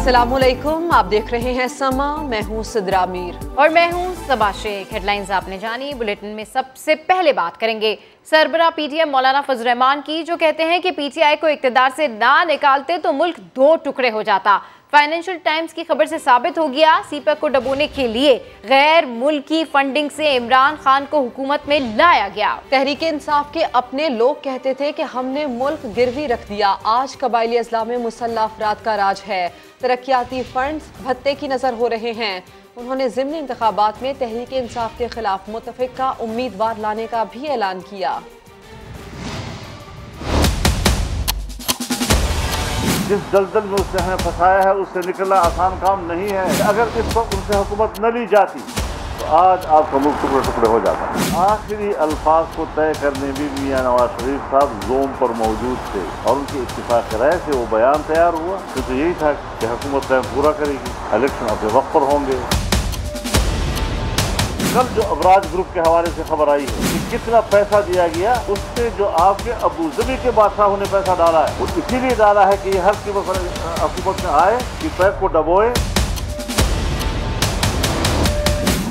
अस्सलामुअलैकुम, आप देख रहे हैं समा। मैं हूं सिद्रा मीर और मैं हूं सबा शेख। हेडलाइंस आपने जानी। बुलेटिन में सबसे पहले बात करेंगे सरबराह पीटीएम मौलाना फजल रहमान की, जो कहते हैं कि पीटीआई को इक्तदार से ना निकालते तो मुल्क दो टुकड़े हो जाता। फाइनेंशियल टाइम्स की खबर से साबित हो गया, सीपैक को डबोने के लिए गैर मुल्की फंडिंग से इमरान खान को हुकूमत में लाया गया। तहरीक इंसाफ के अपने लोग कहते थे कि हमने मुल्क गिरवी रख दिया। आज कबायली अजला में मुसल्लह अफराद का राज है। तरक्याती फंड्स भत्ते की नजर हो रहे हैं। उन्होंने ज़िमनी इंतखाबात में तहरीक इंसाफ के खिलाफ मुतफ़िका उम्मीदवार लाने का भी ऐलान किया। जिस दलदल में उसने हमें फंसाया है उससे निकलना आसान काम नहीं है। अगर इस वक्त उनसे हुकूमत न ली जाती तो आज आपका मुल्क टुकड़े टुकड़े हो जाता। आखिरी अल्फाज को तय करने में मियां नवाज शरीफ साहब जोम पर मौजूद थे और उनके इत्तिफाक राय से वो बयान तैयार हुआ। तो यही था कि हुकूमत टाइम पूरा करेगी, इलेक्शन अपने वक्त पर होंगे। कल जो अबराज ग्रुप के हवाले से खबर आई है कि कितना पैसा दिया गया, उससे जो आपके अबू ज़बी के बादशाहों ने पैसा डाला है, वो इसीलिए डाला है कि ये हर की हुकूमत में आए कि पैक को डबोए।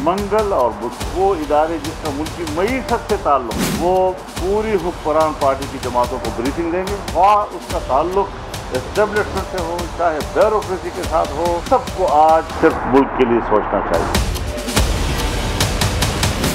मंगल और बुध वो इदारे जिसका मुल्क की मईशत से ताल्लुक, वो पूरी हुक्मरान पार्टी की जमातों को ब्रीफिंग देंगे। वहाँ उसका ताल्लुक एस्टेब्लिशमेंट से हो चाहे ब्यूरोक्रेसी के साथ हो, सबको आज सिर्फ मुल्क के लिए सोचना चाहिए।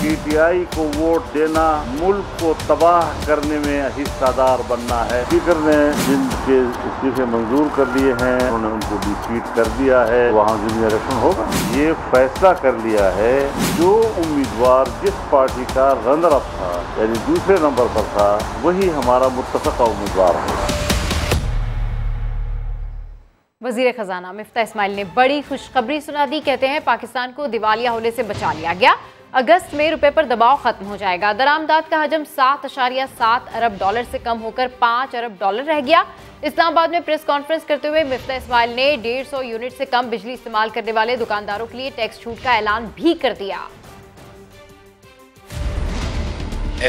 पीटीआई को वोट देना मुल्क को तबाह करने में हिस्सेदार बनना है। स्पीकर ने जिनके इस्तीफे मंजूर कर लिए हैं, उन्होंने उनको डिफीट कर दिया है। वहाँ जिम्मे इलेक्शन होगा। ये फैसला कर लिया है जो उम्मीदवार जिस पार्टी का रनर अप था यानी दूसरे नंबर पर था, वही हमारा मुत्तफ़क़ा उम्मीदवार है। वज़ीर ख़ज़ाना मिफ्ता इस्माइल ने बड़ी खुशखबरी सुना दी। कहते हैं पाकिस्तान को दिवालिया होने से बचा लिया गया। अगस्त में रुपए पर दबाव खत्म हो जाएगा। दरामदाद का हजम 7.7 अरब डॉलर से कम होकर 5 अरब डॉलर रह गया। इस्लामाबाद में प्रेस कॉन्फ्रेंस करते हुए मिफ्ता इस्माइल ने 150 यूनिट से कम बिजली इस्तेमाल करने वाले दुकानदारों के लिए टैक्स छूट का ऐलान भी कर दिया।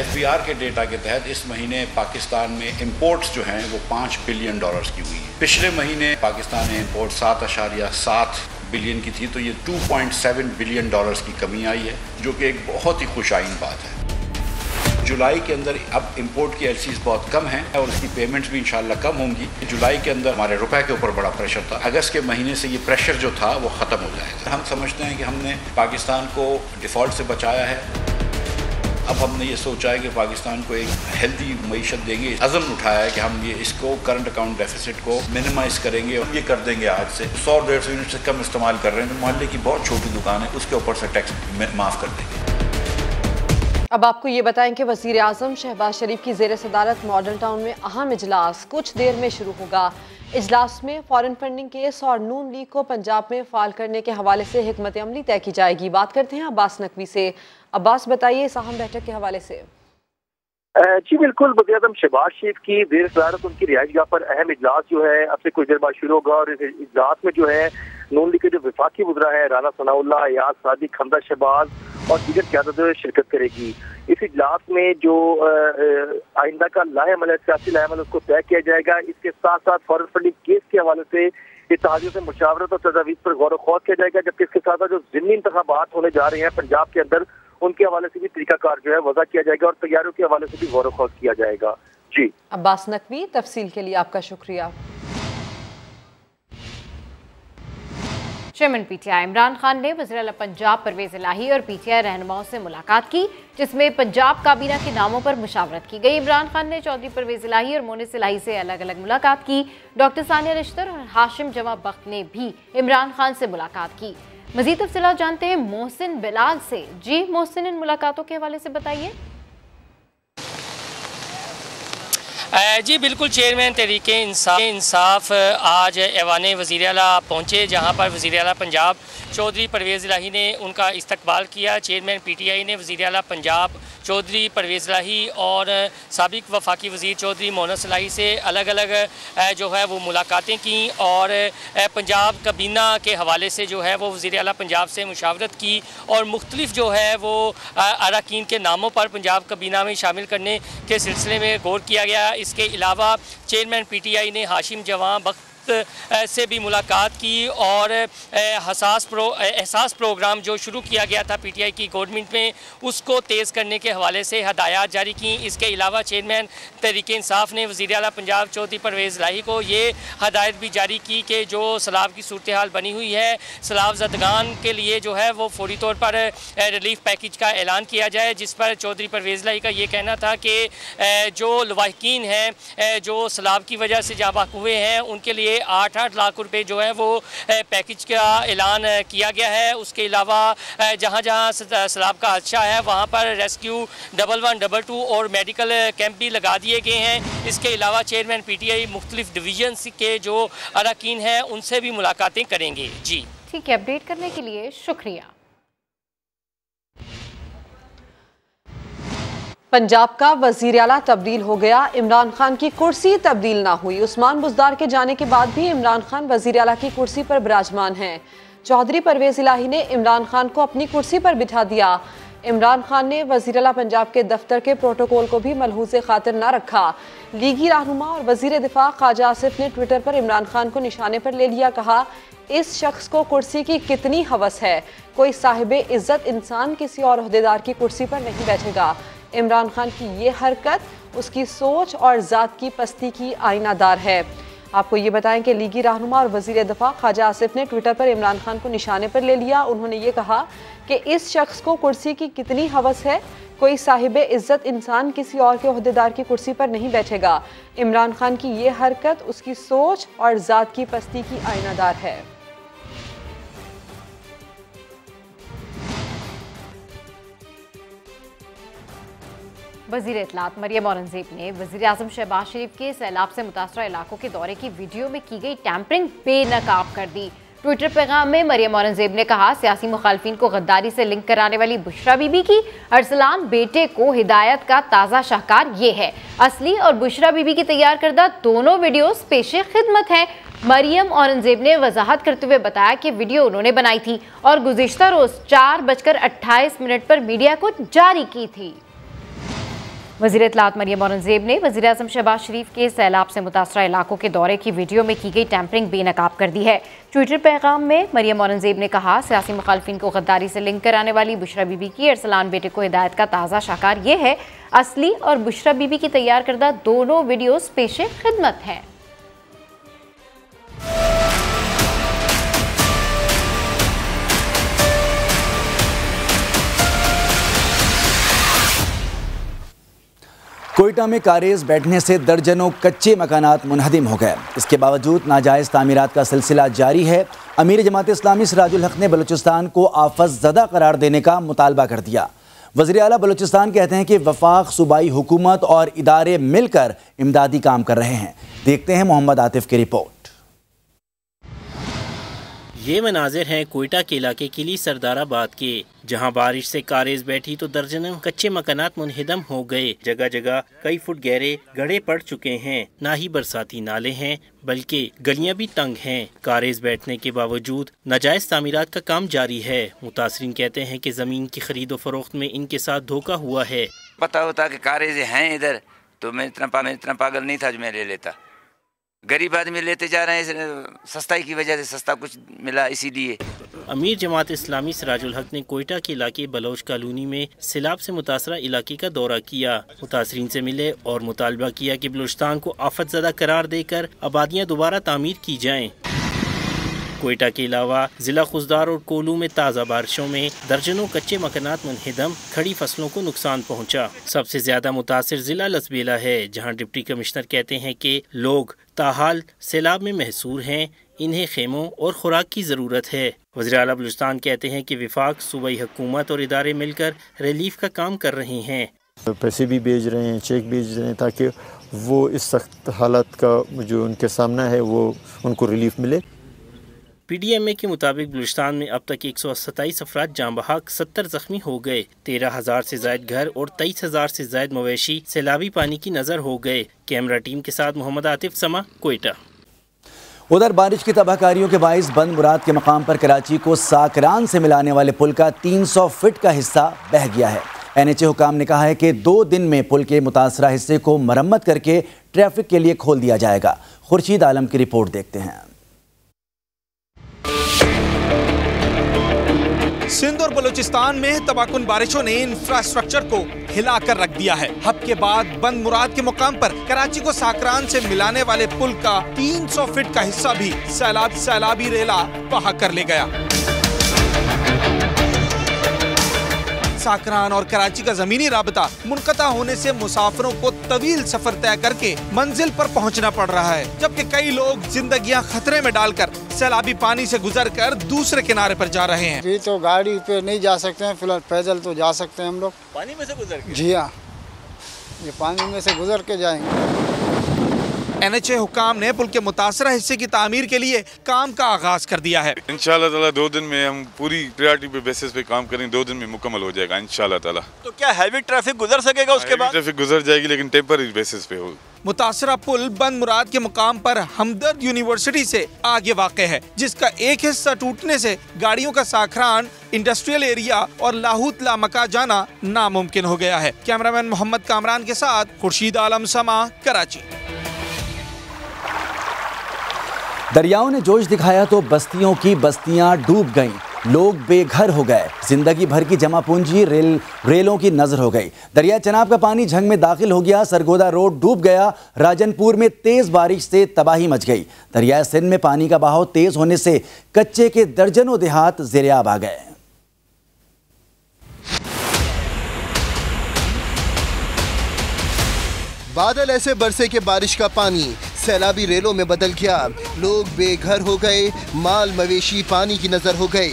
FBR के डेटा के तहत इस महीने पाकिस्तान में इंपोर्ट्स जो हैं वो 5 बिलियन डॉलर्स की हुई है। पिछले महीने पाकिस्तान ने इंपोर्ट 7.7 बिलियन की थी, तो ये 2.7 बिलियन डॉलर्स की कमी आई है, जो कि एक बहुत ही खुशाइन बात है। जुलाई के अंदर अब इंपोर्ट की एलसीज बहुत कम हैं और उसकी पेमेंट्स भी इंशाल्लाह कम होंगी। जुलाई के अंदर हमारे रुपए के ऊपर बड़ा प्रेशर था। अगस्त के महीने से ये प्रेशर जो था वो ख़त्म हो जाएगा। हम समझते हैं कि हमने पाकिस्तान को डिफ़ॉल्ट से बचाया है। अब हमने ये सोचा है कि पाकिस्तान को एक हेल्दी मईशत देंगे। अज़म उठाया है कि हम ये इसको करंट अकाउंट डेफिसिट को मिनिमाइज़ करेंगे और ये कर देंगे आज से 100-150 यूनिट से कम इस्तेमाल कर रहे हैं। मोहल्ले की बहुत छोटी दुकान है, उसके ऊपर से टैक्स माफ़ कर देंगे। अब आपको ये बताएं कि वज़ीर आज़म शहबाज शरीफ की ज़ेर सदारत मॉडल टाउन में अहम इजलास कुछ देर में शुरू होगा। इजलास में फॉरेन फंडिंग केस और नून लीग को पंजाब में फाल करने के हवाले से हिकमत अमली तय की जाएगी। बात करते हैं अब्बास नकवी से। अब्बास, बताइए इस अहम बैठक के हवाले से। जी बिल्कुल, वज़ीर आज़म शहबाज शरीफ की ज़ेर सदारत उनकी रिहाइशगाह पर अहम इजलास जो है अब से कुछ देर बाद शुरू होगा और इस इजलास में जो है नून लीग के जो वफाकी वज़रा है राना सनाउल्लाह, याद सादिक, हमदा शहबाज और दीगर क़यादत शिरकत करेगी। इस इजलास में जो आइंदा का लाहेअमल है, सियासी लाहेअमल, उसको तय किया जाएगा। इसके साथ साथ फॉरेन फंडिंग केस के हवाले से इत्तेहादियों से मुशावरत और तजावीज़ पर गौर व खौज किया जाएगा। जबकि इसके साथ साथ जो ज़िमनी इंतखाबात होने जा रहे हैं पंजाब के अंदर, उनके हवाले से भी तरीकाकार जो है वज़ा किया जाएगा और तैयारियों के हवाले से भी गौर व खौज किया जाएगा। जी अब्बास नकवी, तफसील के लिए आपका शुक्रिया। चेयरमैन पीटीआई इमरान खान ने वज़ीर आला पंजाब परवेज़ इलाही और पीटीआई रहनुमाओं से मुलाकात की, जिसमें पंजाब काबीना के नामों पर मुशावरत की गई। इमरान खान ने चौधरी परवेज़ इलाही और मोनिस इलाही से अलग अलग मुलाकात की। डॉक्टर सानिया रिश्तर और हाशिम जमा बख्त ने भी इमरान खान से मुलाकात की। मज़ीद तफ़सीलात जानते हैं मोहसिन बिलाल से। जी मोहसिन, इन मुलाकातों के हवाले से बताइए। जी बिल्कुल, चेयरमैन तहरीक इंसाफ आज ऐवान वज़ीर आला पहुँचे, जहाँ पर वज़ीर आला पंजाब चौधरी परवेज़ इलाही ने उनका इस्तकबाल किया। चेयरमैन पीटीआई ने वज़ीर आला पंजाब चौधरी परवेज़ इलाही और साबिक वफाकी वज़ीर चौधरी मोनस इलाही से अलग अलग जो है वो मुलाकातें की और पंजाब काबीना के हवाले से जो है वो वज़ीर आला पंजाब से मुशावरत की और मुख्तलिफ जो है वो अरकान के नामों पर पंजाब काबीना में शामिल करने के सिलसिले में गौर किया गया। इसके अलावा चेयरमैन पीटीआई ने हाशिम जमा बख्त से भी मुलाकात की और एहसास प्रोग्राम जो शुरू किया गया था PTI की गवर्नमेंट में उसको तेज़ करने के हवाले से हदायत जारी की। इसके अलावा चेयरमैन तहरीक-ए-इंसाफ ने वज़ीर आला पंजाब चौधरी परवेज़ इलाही को ये हदायत भी जारी की कि जो सैलाब की सूरत हाल बनी हुई है, सैलाब ज़दगान के लिए जो है वो फौरी तौर पर रिलीफ पैकेज का ऐलान किया जाए, जिस पर चौधरी परवेज़ इलाही का ये कहना था कि जो लवाहिकीन हैं जो सैलाब की वजह से जाँ बाक हुए हैं उनके लिए 8-8 लाख रुपए जो है वो पैकेज का ऐलान किया गया है। उसके अलावा जहाँ जहाँ सैलाब का हादसा है वहाँ पर रेस्क्यू 1122 और मेडिकल कैंप भी लगा दिए गए हैं। इसके अलावा चेयरमैन PTI मुख्तलिफ डिवीजन के जो अरकान हैं उनसे भी मुलाकातें करेंगे। जी ठीक है, अपडेट करने के लिए शुक्रिया। पंजाब का वज़ीर आला तब्दील हो गया, इमरान खान की कुर्सी तब्दील ना हुई। उस्मान बुज़दार के जाने के बाद भी इमरान खान वज़ीर आला की कुर्सी पर विराजमान हैं। चौधरी परवेज़ इलाही ने इमरान खान को अपनी कुर्सी पर बिठा दिया। इमरान खान ने वज़ीर आला पंजाब के दफ्तर के प्रोटोकॉल को भी मलहूज़े खातिर न रखा। लीगी रहनुमा और वज़ीर दिफा ख्वाजा आसिफ ने ट्विटर पर इमरान खान को निशाने पर ले लिया। कहा, इस शख्स को कुर्सी की कितनी हवस है, कोई साहिब इज्जत इंसान किसी और ओहदेदार की कुर्सी पर नहीं बैठेगा। इमरान खान की ये हरकत उसकी सोच और ज़ात की पस्ती की आईनादार है। आपको ये बताएं कि लीगी रहनुमा और वज़ीर दिफा ख्वाजा आसिफ ने ट्विटर पर इमरान खान को निशाने पर ले लिया। उन्होंने ये कहा कि इस शख्स को कुर्सी की कितनी हवस है, कोई साहिब इज्जत इंसान किसी और के ओहदेदार की कुर्सी पर नहीं बैठेगा। इमरान खान की ये हरकत उसकी सोच और ज़ात की पस्ती की आईनादार है। वज़ीर इत्तलात मरियम औरंगज़ेब ने वज़ीर आज़म शहबाज शरीफ के सैलाब से मुतासरा इलाकों के दौरे की वीडियो में की गई टैंपरिंग बेनकाब कर दी। ट्विटर पैगाम में मरियम औरंगज़ेब ने कहा, सियासी मुखालफिन को गद्दारी से लिंक कराने वाली बुशरा बीबी की अरसलान बेटे को हिदायत का ताज़ा शाहकार ये है। असली और बुशरा बीबी की तैयार करदा दोनों वीडियोस पेशे खिदमत हैं। मरियम औरंगज़ेब ने वजाहत करते हुए बताया कि वीडियो उन्होंने बनाई थी और गुज़िश्ता रोज़ 4:28 पर मीडिया को जारी की थी। वज़ीर इत्तलात मरियम औरंगज़ेब ने वज़ीर आज़म शहबाज शरीफ के सैलाब से मुतासरा इलाकों के दौरे की वीडियो में की गई टैंपरिंग बेनकाब कर दी है। ट्विटर पैगाम में मरियम औरंगज़ेब ने कहा, सियासी मुखालफिन को गद्दारी से लिंक कराने वाली बुशरा बीबी की अरसलान बेटे को हिदायत का ताज़ा शाहकार ये है। असली और बुशरा बीबी की तैयार करदा दोनों वीडियोस पेशे खिदमत हैं। कोयटा में कारेज बैठने से दर्जनों कच्चे मकानात मुनहदिम हो गए। इसके बावजूद नाजायज़ तामीरात का सिलसिला जारी है। अमीर जमात इस्लामी सिराजुल हक ने बलूचिस्तान को आफत ज़दा करार देने का मुतालबा कर दिया। वज़ीर आला बलूचिस्तान कहते हैं कि वफाक, सूबाई हुकूमत और इदारे मिलकर इमदादी काम कर रहे हैं। देखते हैं मोहम्मद आतिफ की रिपोर्ट। ये मनाजिर हैं कोयटा के इलाके किली सरदाराबाद के, जहां बारिश से कारेज बैठी तो दर्जनों कच्चे मकानात मुनहदम हो गए। जगह जगह कई फुट गहरे गड्ढे पड़ चुके हैं। ना ही बरसाती नाले हैं बल्कि गलियां भी तंग हैं। कारेज बैठने के बावजूद नाजायज तामीरात का काम जारी है। मुतासरीन कहते हैं कि जमीन की खरीदो फरोख्त में इनके साथ धोखा हुआ है। पता होता कि कारेज हैं इधर तो मैं इतना पागल नहीं था जो मैं ले लेता। गरीब आदमी लेते जा रहे हैं, सस्ताई की वजह से सस्ता कुछ मिला इसीलिए। अमीर जमात इस्लामी सिराजुल हक ने कोयटा के इलाके बलोच कॉलोनी में सैलाब से मुतासरा इलाके का दौरा किया। मुतासरीन से मिले और मुतालबा किया कि बलूचिस्तान को आफत ज़दा करार देकर आबादियाँ दोबारा तामीर की जाएँ। कोयटा के अलावा जिला खुजदार और कोलू में ताज़ा बारिशों में दर्जनों कच्चे मकानात मुनहदम, खड़ी फसलों को नुकसान पहुंचा। सबसे ज्यादा मुतासिर जिला लसबेला है, जहां डिप्टी कमिश्नर कहते हैं कि लोग ताहाल सैलाब में महसूर हैं, इन्हें खेमों और खुराक की ज़रूरत है। वज़ीर आला बलूचिस्तान कहते हैं कि विफाक, सूबाई हुकूमत और इदारे मिलकर रिलीफ का काम कर रहे हैं। पैसे भी भेज रहे हैं, चेक भेज रहे हैं ताकि वो इस सख्त हालत का जो उनके सामना है वो उनको रिलीफ मिले। PDMA के मुताबिक बलूचिस्तान में अब तक 127 अफराद जाँ बहक, 70 जख्मी हो गए। 13,000 से जायद घर और 23,000 से जायद मवेशी सैलाबी पानी की नजर हो गए। कैमरा टीम के साथ मोहम्मद आतिफ, समा, कोयटा। उधर बारिश की तबाहकारियों के बाइस बंद मुराद के मकाम पर कराची को साकरान से मिलाने वाले पुल का 300 फीट का हिस्सा बह गया है। NHA हुकाम ने कहा है कि 2 दिन में पुल के मुतासरा हिस्से को मरम्मत करके ट्रैफिक के लिए खोल दिया जाएगा। खुर्शीद आलम की रिपोर्ट देखते हैं। सिंध और बलूचिस्तान में तबाहकुन बारिशों ने इंफ्रास्ट्रक्चर को हिलाकर रख दिया है। हफ्ते के बाद बंद मुराद के मुकाम पर कराची को साकरान से मिलाने वाले पुल का 300 फीट का हिस्सा भी सैलाबी रेला बहा कर ले गया। साकरान और कराची का जमीनी राबता मुनक़ता होने से मुसाफिरों को तवील सफर तय करके मंजिल पर पहुंचना पड़ रहा है, जबकि कई लोग जिंदगियां खतरे में डालकर सैलाबी पानी से गुजरकर दूसरे किनारे पर जा रहे हैं। अभी तो गाड़ी पे नहीं जा सकते हैं, फिलहाल पैदल तो जा सकते हैं हम लोग। पानी में से गुजर के? जी हाँ, ये पानी में से गुजर के जाएंगे। NHA हुकाम ने पुल के मुतासरा हिस्से की तामीर के लिए काम का आगाज कर दिया है। इंशाल्लाह ताला 2 दिन में हम पूरी प्रायोरिटी पे बेसिस पे काम करेंगे, 2 दिन में मुकम्मल हो जाएगा इंशाल्लाह ताला। तो क्या हैवी ट्रैफिक गुजर सकेगा उसके बाद? ट्रैफिक गुजर जाएगी लेकिन टेम्पररी बेसिस पे होगी। मुतासरा पुल बंद मुराद के मुकाम पर हमदर्द यूनिवर्सिटी से आगे वाक़े है, जिसका एक हिस्सा टूटने से गाड़ियों का साखरान, इंडस्ट्रियल एरिया और लाहौत लामका जाना नामुमकिन हो गया है। कैमरामैन मोहम्मद कामरान के साथ खुर्शीद आलम, समा, कराची। दरियाओं ने जोश दिखाया तो बस्तियों की बस्तियां डूब गईं, लोग बेघर हो गए, जिंदगी भर की जमा पूंजी रेलों की नजर हो गई। दरिया चनाब का पानी झंग में दाखिल हो गया, सरगोदा रोड डूब गया, राजनपुर में तेज बारिश से तबाही मच गई। दरिया सिंध में पानी का बहाव तेज होने से कच्चे के दर्जनों देहात ज़ेर-ए-आब आ गए। बादल ऐसे बरसे के बारिश का पानी सैलाबी रेलों में बदल गया, लोग बेघर हो गए, माल मवेशी पानी की नजर हो गए।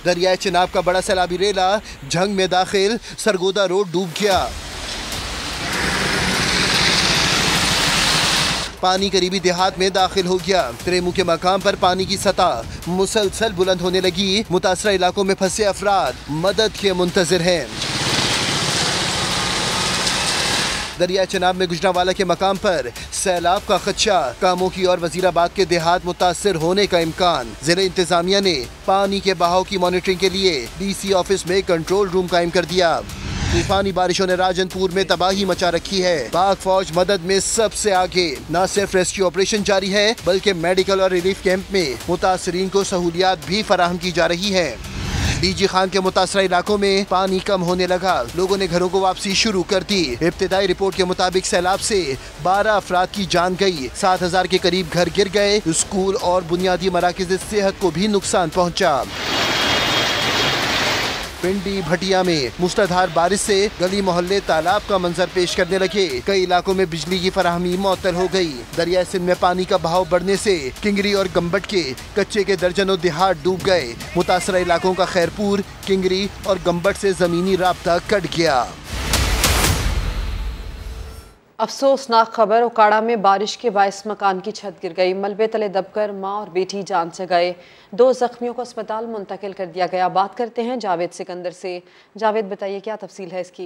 दरियाए चिनाब का बड़ा सैलाबी रेला झंग में दाखिल, सरगोदा रोड डूब गया। पानी करीबी देहात में दाखिल हो गया। त्रेमू के मकाम पर पानी की सतह मुसलसल बुलंद होने लगी। मुतासरा इलाकों में फंसे अफराद मदद के मुंतजिर हैं। दरिया चनाब में गुजरावाला के मकाम पर सैलाब का खदशा, कामों की और वजीराबाद के देहात मुतासर होने का इम्कान। जिला इंतजामिया ने पानी के बहाव की मॉनिटरिंग के लिए DC ऑफिस में कंट्रोल रूम कायम कर दिया। तूफानी बारिशों ने राजनपुर में तबाही मचा रखी है। पाक फौज मदद में सबसे आगे। न सिर्फ रेस्क्यू ऑपरेशन जारी है बल्कि मेडिकल और रिलीफ कैंप में मुतासरीन को सहूलियात भी फराहम की जा रही है। DG खान के मुतासरा इलाकों में पानी कम होने लगा, लोगों ने घरों को वापसी शुरू कर दी। इब्तिदाई रिपोर्ट के मुताबिक सैलाब से 12 अफराद की जान गई, 7000 के करीब घर गिर गए। स्कूल और बुनियादी मराकज़ सेहत को भी नुकसान पहुंचा। पिंडी भटिया में मुसलाधार बारिश से गली मोहल्ले तालाब का मंजर पेश करने लगे। कई इलाकों में बिजली की फराहमी मुअत्तल हो गई। दरिया सिंध में पानी का बहाव बढ़ने से किंगरी और गम्बट के कच्चे के दर्जनों देहात डूब गए। मुतासरा इलाकों का खैरपुर, किंगरी और गम्बट से जमीनी राब्ता कट गया। अफसोसनाक खबर, उकाड़ा में बारिश के बायस मकान की छत गिर गई, मलबे तले दबकर मां और बेटी जान से गए। 2 जख्मियों को अस्पताल मुंतकिल कर दिया गया। बात करते हैं जावेद सिकंदर से। जावेद, बताइए क्या तफसील है इसकी?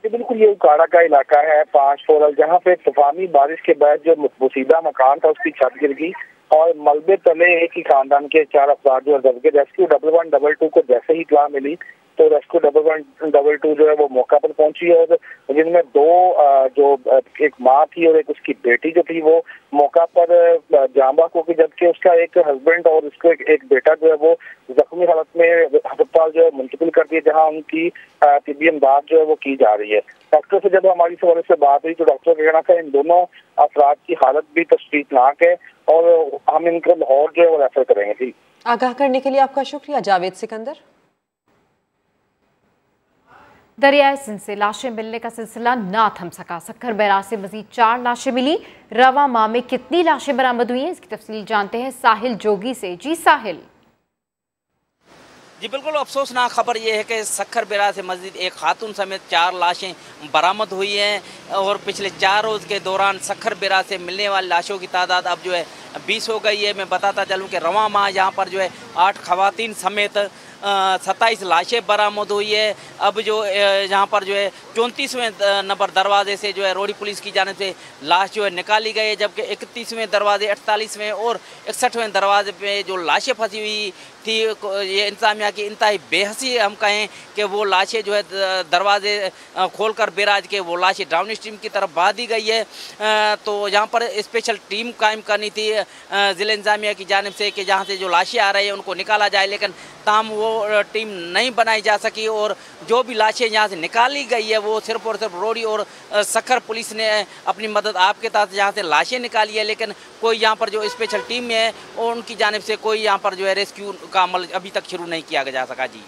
बिल्कुल, ये उकाड़ा का इलाका है 5 फोरल, जहाँ पे तूफानी बारिश के बाद जो मुसीदा मकान था उसकी छत गिर गई और मलबे तले एक ही खानदान के 4 अफराद जो दब गए। रेस्क्यू 1112 को जैसे ही इत्तला मिली तो रेस्क्यू 1112 जो है वो मौका पर पहुंची और जिनमें 2 जो एक माँ थी और एक उसकी बेटी जो थी वो मौका पर जांबा को, जबकि उसका एक हस्बैंड और उसको एक बेटा जो है वो जख्मी हालत में अस्पताल जो है मुंतकिल कर दिए, जहां उनकी तिब्बी इमदाद जो है वो की जा रही है। डॉक्टर से जब हमारी सवाल से बात हुई तो डॉक्टर का कहना था इन दोनों अफराद की हालत भी तशवीशनाक है और हम इनको लाहौर जो है वो रेफर करेंगे। जी, आगाह करने के लिए आपका शुक्रिया जावेद सिकंदर। दरियाए सिंध से लाशें मिलने का सिलसिला ना थम सका। सक्खर बैराज से मजीद 4 लाशें मिली। रवा माह में कितनी लाशें बरामद हुई हैं, इसकी तफसील जानते हैं साहिल जोगी से। जी साहिल। जी बिल्कुल, अफसोसनाक खबर यह है कि सक्खर बैराज से मजीद एक खातून समेत 4 लाशें बरामद हुई हैं और पिछले 4 रोज़ के दौरान सक्खर बैराज से मिलने वाली लाशों की तादाद अब जो है 20 हो गई है। मैं बताता चलूँ कि रवा माह यहाँ पर जो है 8 खवातीन समेत 27 लाशें बरामद हुई है। अब जो यहाँ पर जो है 34वें नंबर दरवाजे से जो है रोडी पुलिस की जानिब से लाश जो है निकाली गई है, जबकि 31वें दरवाजे, 48वें और 61वें दरवाजे पे जो लाशें फंसी हुई थी। ये इंतजामिया की इंतहाई बेहसी हम कहें कि वो लाशें जो है दरवाजे खोलकर बेराज के वो लाशें डाउन स्ट्रीम की तरफ बहा दी गई है। तो यहाँ पर स्पेशल टीम कायम करनी थी ज़िला इंतजामिया की जानिब से कि जहाँ से जो लाशें आ रही हैं उनको निकाला जाए, लेकिन ताम वो टीम नहीं बनाई जा सकी और जो भी लाशें यहाँ से निकाली गई है वो सिर्फ और सिर्फ रोड़ी और सखर पुलिस ने अपनी मदद आपके तहत यहाँ से लाशें निकाली है, लेकिन कोई यहाँ पर जो स्पेशल टीम है और उनकी जानिब से कोई यहाँ पर जो है रेस्क्यू का अमल अभी तक शुरू नहीं किया जा सका। जी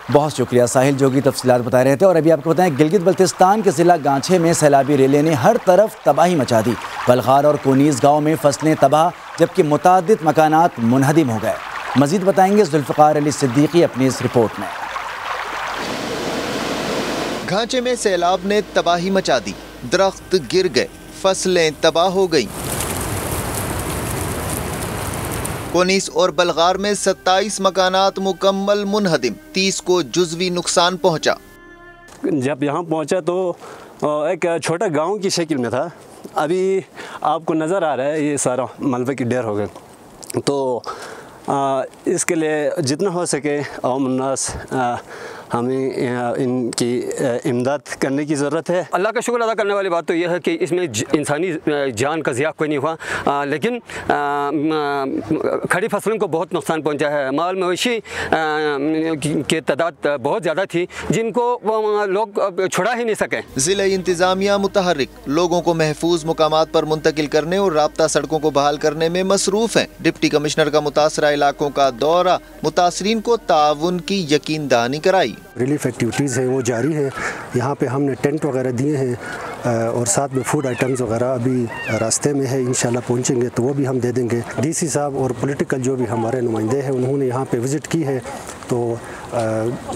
बहुत शुक्रिया साहिल जोगी तफसीलात बता रहे थे। और अभी आपको बताएं गिलगित बल्तिस्तान के ज़िला गांछे में सैलाबी रेले ने हर तरफ तबाही मचा दी। बलखार और कोनीस गांव में फसलें तबाह जबकि मुतादिद मकानात मुनहदिम हो गए। मजीद बताएंगे जुल्फ़िकार अली सिद्दीकी अपनी इस रिपोर्ट में। घांचे में सैलाब ने तबाही मचा दी, दरख्त गिर गए, फसलें तबाह हो गईं। कोनीस और बलगार में 27 मकानात मुकम्मल मुनहदिम, 30 को जुज़वी नुकसान पहुंचा। जब यहाँ पहुंचा तो एक छोटा गांव की शक्ल में था। अभी आपको नज़र आ रहा है ये सारा मलबे की ढेर हो गए। तो इसके लिए जितना हो सके आवाम उन्नास हमें इनकी इमदाद करने की ज़रूरत है। अल्लाह का शुक्र अदा करने वाली बात तो यह है कि इसमें इंसानी जान का ज़िया कोई नहीं हुआ, लेकिन खड़ी फसलों को बहुत नुकसान पहुंचा है। माल मवेशी की तादाद बहुत ज़्यादा थी जिनको लोग छुड़ा ही नहीं सके। ज़िला इंतज़ामिया मुतहर्रिक, लोगों को महफूज मुकामात पर मुंतकिल करने और राब्ता सड़कों को बहाल करने में मसरूफ़ हैं। डिप्टी कमिश्नर का मुतासरा इलाकों का दौरा, मुतासरीन को ताउन की यकीन दहानी कराई। रिलीफ एक्टिविटीज़ हैं वो जारी है। यहाँ पे हमने टेंट वगैरह दिए हैं और साथ में फूड आइटम्स वगैरह अभी रास्ते में है, इंशाल्लाह पहुँचेंगे तो वो भी हम दे देंगे। डीसी साहब और पॉलिटिकल जो भी हमारे नुमाइंदे हैं उन्होंने यहाँ पे विज़िट की है, तो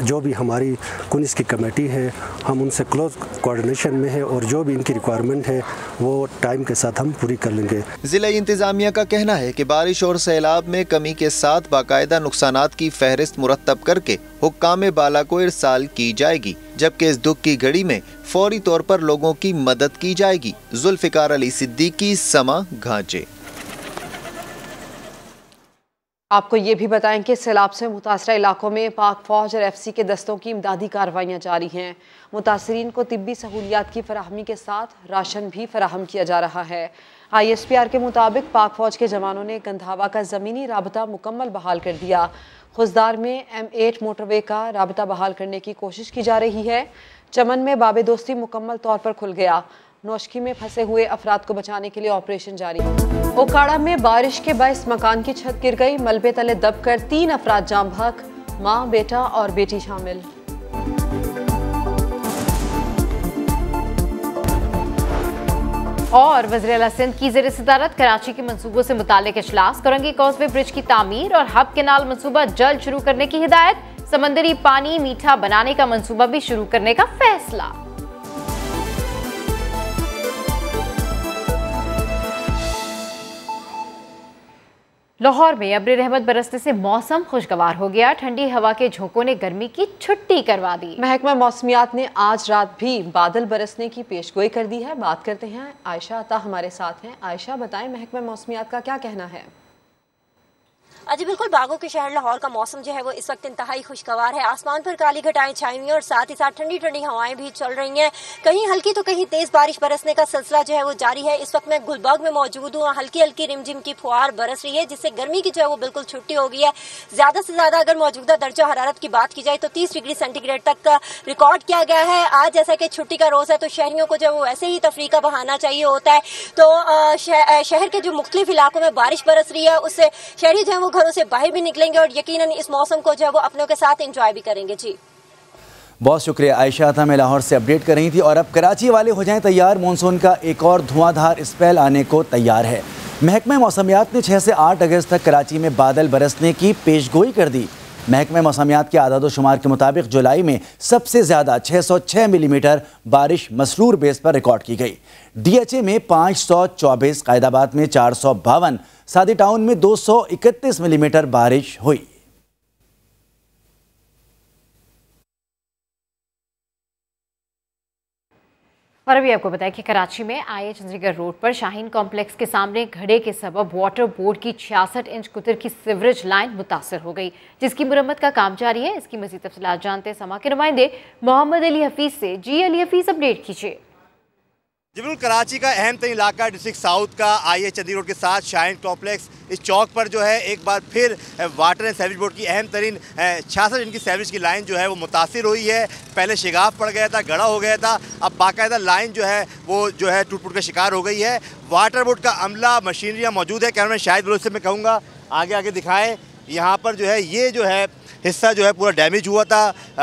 जो भी हमारी कुनिस की कमेटी है हम उनसे क्लोज कोऑर्डिनेशन में है और जो भी इनकी रिक्वायरमेंट है वो टाइम के साथ हम पूरी कर लेंगे। ज़िला इंतज़ामिया का कहना है कि बारिश और सैलाब में कमी के साथ बाकायदा नुकसानात की फहरिस्त मुरतब करके हुक्काम बाला को इरसाल की जाएगी, जबकि इस दुख की घड़ी में फौरी तौर पर लोगों की मदद की जाएगी। जुल्फ़िकार अली सिद्दीकी, समा, घांचे। आपको ये भी बताएं कि सैलाब से मुतासरा इलाकों में पाक फौज और FC के दस्तों की इमदादी कार्रवाइयाँ जारी हैं। मुतासरीन को तिब्बी सहूलियात की फराहमी के साथ राशन भी फराहम किया जा रहा है। ISPR के मुताबिक पाक फौज के जवानों ने गंधावा का ज़मीनी राबता मुकम्मल बहाल कर दिया। खुजदार में M8 मोटरवे का राबता बहाल करने की कोशिश की जा रही है। चमन में बाबे दोस्ती मुकम्मल तौर पर खुल गया। नौशकी में फंसे हुए अफराद को बचाने के लिए ऑपरेशन जारी। ओकाड़ा में बारिश के बायस मकान की छत गिर गई, मलबे तले दबकर 3 अफराद जाम बहक, माँ, बेटा और बेटी शामिल। और वज़ीर-ए-आला सिंध की ज़ेर सदारत कराची के मंसूबों से मुताल्लिक इजलास, करंगी कॉजवे ब्रिज की तामीर और हब केनाल मंसूबा जल्द शुरू करने की हिदायत, समंदरी पानी मीठा बनाने का मंसूबा भी शुरू करने का फैसला। लाहौर में अब्र रहमत बरसने से मौसम खुशगवार हो गया। ठंडी हवा के झोंकों ने गर्मी की छुट्टी करवा दी। महकमा मौसमियात ने आज रात भी बादल बरसने की पेशगोई कर दी है। बात करते हैं, आयशा अता हमारे साथ हैं। आयशा, बताएं महकमा मौसमियात का क्या कहना है? जी बिल्कुल, बागों के शहर लाहौर का मौसम जो है वो इस वक्त इंतहाई खुशगवार है। आसमान पर काली घटाएं छाई हुई हैं और साथ ही साथ ठंडी ठंडी हवाएं भी चल रही हैं। कहीं हल्की तो कहीं तेज बारिश बरसने का सिलसिला जो है वो जारी है। इस वक्त मैं गुलबर्ग में मौजूद हूँ। हल्की हल्की रिमझिम की फुहार बरस रही है, जिससे गर्मी की जो है वो बिल्कुल छुट्टी हो गई है। ज्यादा से ज्यादा अगर मौजूदा दर्जा हरारत की बात की जाए तो 30 डिग्री सेंटीग्रेड तक रिकॉर्ड किया गया है। आज जैसा कि छुट्टी का रोज है तो शहरियों को जो वैसे ही तफरीह का बहाना चाहिए होता है, तो शहर के जो मुख्तलिफ इलाकों में बारिश बरस रही है उससे शहरी जो है वो घरों से बाहर भी निकलेंगे और यकीनन इस मौसम को जो है वो अपनों के साथ एंजॉय भी करेंगे। जी बहुत शुक्रिया आयशा, था मैं लाहौर से अपडेट कर रही थी। और अब कराची वाले हो जाएं तैयार, मानसून का एक और धुआंधार स्पेल आने को तैयार है। महकमा मौसमियात ने 6 से 8 अगस्त तक कराची में बादल बरसने की पेशगोई कर दी। महकमा मौसमियात के आदाद शुमार के मुताबिक जुलाई में सबसे ज़्यादा 606 मिलीमीटर बारिश मसरूर बेस पर रिकॉर्ड की गई। DHA में 524, कायदाबाद में 452, सादी टाउन में 231 मिलीमीटर बारिश हुई। और अभी आपको बताया कि कराची में आई चंडीगढ़ रोड पर शाहीन कॉम्प्लेक्स के सामने घड़े के सबब वाटर बोर्ड की 66 इंच कुतर की सीवरेज लाइन मुतासर हो गई, जिसकी मुरम्मत का काम जारी है। इसकी मज़ीद तफसीलात जानते हैं समा के नुमाइंदे मोहम्मद अली हफीज़ से। जी अली हफीज़, अपडेट कीजिए। जी बिल्कुल, कराची का अहम तरीन इलाका डिस्ट्रिक्ट साउथ का आई चंडीगढ़ रोड के साथ शाहीन कॉम्प्लेक्स, इस चौक पर जो है एक बार फिर वाटर एंड सीवरेज बोर्ड की अहम तरीन 66 इंच की सीवरेज की लाइन जो है वो मुतासिर हुई है। पहले शिगाफ पड़ गया था, गड़ा हो गया था, अब बाकायदा लाइन जो है वो जो है टूट फूट का शिकार हो गई है। वाटर बोर्ड का अमला, मशीनरियाँ मौजूद है। कैमरा शायद बलोच से मैं कहूँगा आगे आगे दिखाएँ। यहाँ पर जो है ये जो है हिस्सा जो है पूरा डैमेज हुआ था,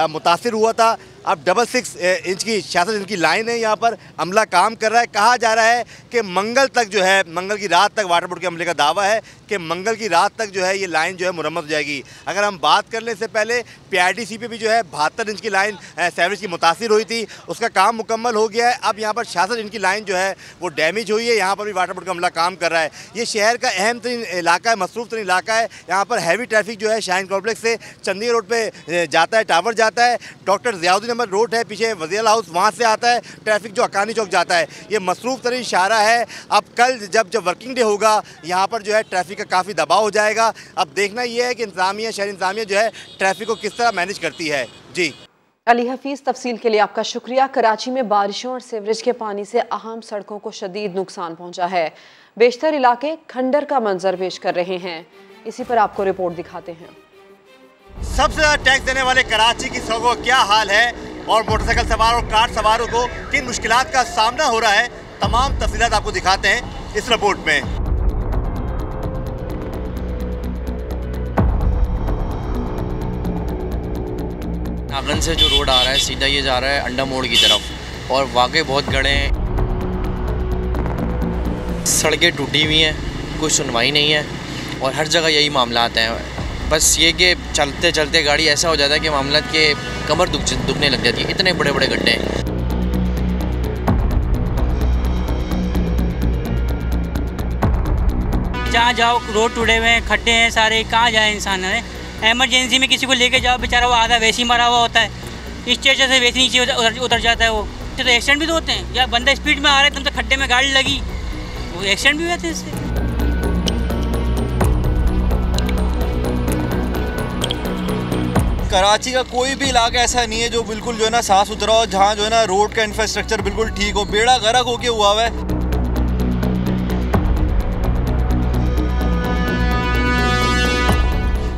मुतासिर हुआ था। अब 66 इंच की 66 इंच की लाइन है, यहाँ पर अमला काम कर रहा है। कहा जा रहा है कि मंगल तक जो है, मंगल की रात तक, वाटर बोर्ड के अमले का दावा है कि मंगल की रात तक जो है ये लाइन जो है मुरम्मत हो जाएगी। अगर हम बात करने से पहले PIDC पे भी जो है 72 इंच की लाइन सीवरेज की मुतासिर हुई थी, उसका काम मुकम्मल हो गया है। अब यहाँ पर 66 इंच की लाइन जो है वो डैमेज हुई है। यहाँ पर भी वाटर बोर्ड का अमला काम कर रहा है। ये शहर का अहम तरीन इलाका है, मसरूफ़ तरीन इलाका है। यहाँ पर हैवी ट्रैफिक जो है शाहीन कॉम्प्लेक्स से चंडीगढ़ रोड पर जाता है, टावर जाता है, डॉक्टर ज़ियाउद्दीन अहमद रोड है पीछे वज़ीर हाउस, वहाँ से आता है ट्रैफिक जो हक्कानी चौक जाता है। ये मसरूफ़ तरीन शाहरा है। अब कल जब वर्किंग डे होगा यहाँ पर जो है ट्रैफिक का काफ़ी दबाव हो जाएगा। अब देखना ये है कि इंतज़ामिया, शहरी इंतज़ामिया जो है ट्रैफिक को किस तरह मैनेज करती है। जी अली हफीज़, तफसील के लिए आपका शुक्रिया। कराची में बारिशों और सीवरेज के पानी से अहम सड़कों को शदीद नुकसान पहुँचा है। बेशतर इलाके खंडर का मंजर पेश कर रहे हैं। इसी पर आपको रिपोर्ट दिखाते हैं। सबसे ज़्यादा टैक्स देने वाले कराची की सड़कों का क्या हाल है और मोटरसाइकिल सवार और कार सवारों को किन मुश्किलात का सामना हो रहा है, तमाम तफसीलात आपको दिखाते हैं इस रिपोर्ट में। नागन से जो रोड आ रहा है सीधा ये जा रहा है अंडा मोड़ की तरफ और वाकई बहुत गड़े हैं, सड़कें टूटी हुई हैं, कोई सुनवाई नहीं है और हर जगह यही मामलात हैं। बस ये कि चलते चलते गाड़ी ऐसा हो जाता है कि मामला के कमर दुखने लग जाती है, इतने बड़े बड़े गड्ढे हैं। जहाँ जाओ रोड टूटे हुए हैं, खड्डे हैं सारे, कहाँ जाए इंसान है। एमरजेंसी में किसी को लेके जाओ, बेचारा वो आधा वैसे ही मरा हुआ होता है, स्टेशन से वैसे नीचे उतर जाता है। वो तो एक्सीडेंट भी तो होते हैं, या बंदा स्पीड में आ रहा है तुम तो खड्डे में गाड़ी लगी, वो एक्सीडेंट भी होते हैं इससे। कराची का कोई भी इलाका ऐसा नहीं है जो बिल्कुल जो है ना साफ सुथरा हो, जहाँ जो है ना रोड का इंफ्रास्ट्रक्चर बिल्कुल ठीक हो। बेड़ा गर्क होके हुआ है।